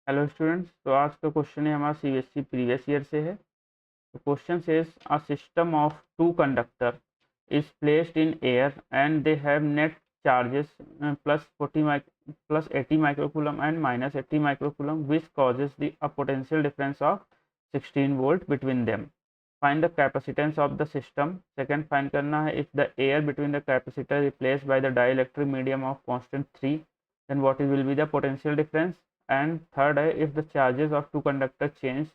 Hello students, तो आज का क्वेश्चन है हमारा सीबीएसई प्रीवियस ईयर से है। तो question says a system of two conductor is placed in air and they have net charges plus 80 microcoulomb and minus 80 microcoulomb which causes the a potential difference of 16 volt between them. Find the capacitance of the system. Second find करना है if the air between the capacitor replaced by the dielectric medium of constant 3 then what will be the potential difference, and third है if the charges of two conductor change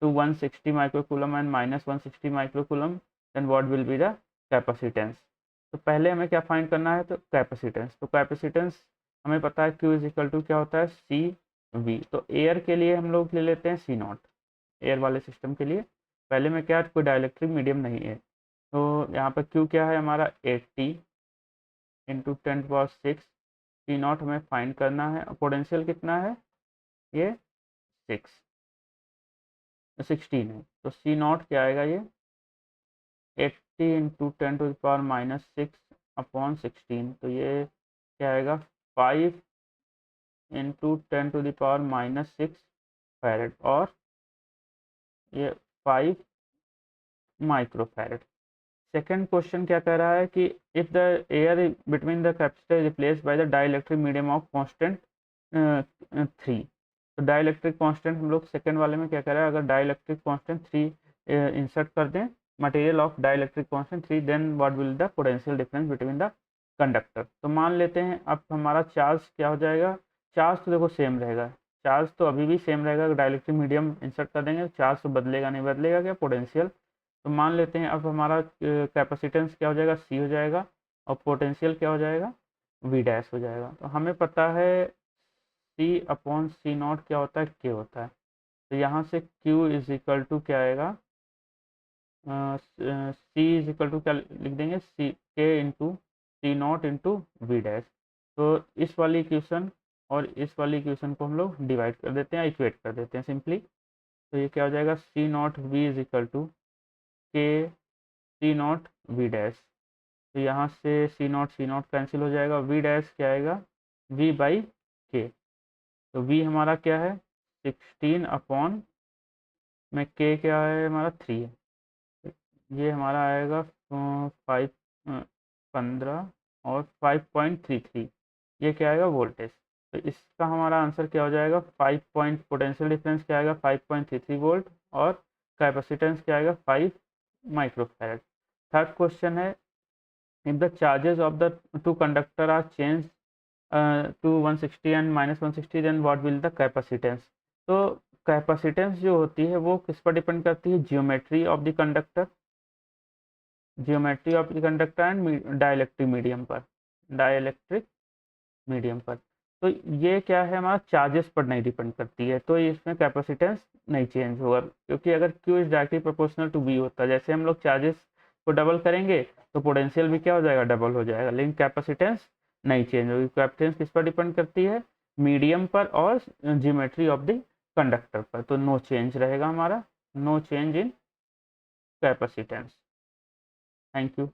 to 160 microcoulomb and minus 160 microcoulomb then what will be the capacitance। तो पहले हमें क्या find करना है, तो capacitance. तो capacitance हमें पता है Q इज इक्वल टू क्या होता है, सी वी। तो एयर के लिए हम लोग ले लेते हैं सी नॉट, एयर वाले सिस्टम के लिए। पहले में क्या, कोई डायलेक्ट्रिक मीडियम नहीं है, तो यहाँ पर Q क्या है हमारा 80 इंटू 10⁻⁶। सी नॉट हमें फाइंड करना है। पोटेंशियल कितना है, ये 16 है। तो सी नॉट क्या आएगा, ये 80 इंटू 10⁻⁻⁶ अपॉन 16। तो ये क्या आएगा, 5 इंटू 10⁻⁻⁶ फैरेड, और ये 5 माइक्रोफैरेड। सेकेंड क्वेश्चन क्या कह रहा है कि if the air between the capacitor replaced by the dielectric medium of constant 3। तो डाइलेक्ट्रिक कांस्टेंट हम लोग सेकेंड वाले में क्या कर रहे हैं, अगर डाइलेक्ट्रिक कांस्टेंट 3 इंसर्ट कर दें, material of dielectric constant 3, then what will the potential difference between the conductor. तो मान लेते हैं अब हमारा चार्ज क्या हो जाएगा। चार्ज तो देखो सेम रहेगा, चार्ज तो अभी भी सेम रहेगा। अगर डाइलेक्ट्रिक मीडियम इंसर्ट कर देंगे चार्ज तो बदलेगा नहीं, बदलेगा क्या, पोटेंशियल। तो मान लेते हैं अब हमारा कैपेसिटेंस क्या हो जाएगा, सी हो जाएगा, और पोटेंशियल क्या हो जाएगा, वी डैश हो जाएगा। तो हमें पता है सी अपॉन सी नॉट क्या होता है, के होता है। तो यहाँ से क्यू इज इक्वल टू क्या आएगा, सी इज इक्वल टू क्या लिख देंगे, C K into C naught into V dash. तो इस वाली इक्वेशन और इस वाली इक्वेशन को हम लोग डिवाइड कर देते हैं, इक्वेट कर देते हैं सिंपली। तो ये क्या हो जाएगा, C naught V is equal to K C naught we dash. तो यहाँ से सी नॉट कैंसिल हो जाएगा, वी डैश क्या आएगा, वी बाई के। तो वी हमारा क्या है 16 अपॉन में के क्या है हमारा 3 है। ये हमारा आएगा 15 और 5.33। ये क्या आएगा, वोल्टेज। तो इसका हमारा आंसर क्या हो जाएगा, 5 पॉइंट पोटेंशियल डिफरेंस क्या आएगा 5.33 वोल्ट, और कैपेसिटेंस क्या आएगा 5 माइक्रोफैरड। थर्ड क्वेश्चन है if the charges of the two conductor are changed to 160 and minus 160 then what will the capacitance। तो कैपेसिटेंस जो होती है वो किस पर डिपेंड करती है, geometry of the conductor, geometry of the conductor and dielectric medium पर, डाइलेक्ट्रिक मीडियम पर। तो ये क्या है, हमारा चार्जेस पर नहीं डिपेंड करती है, तो इसमें कैपेसिटेंस नहीं चेंज होगा, क्योंकि अगर Q is directly proportional to V होता है, जैसे हम लोग चार्जेस को डबल करेंगे तो पोटेंशियल भी क्या हो जाएगा, डबल हो जाएगा, लेकिन कैपेसिटेंस नहीं चेंज होगी। कैपेसिटेंस किस पर डिपेंड करती है, मीडियम पर और जियोमेट्री ऑफ द कंडक्टर पर। तो नो चेंज रहेगा हमारा, no change in capacitance. Thank you.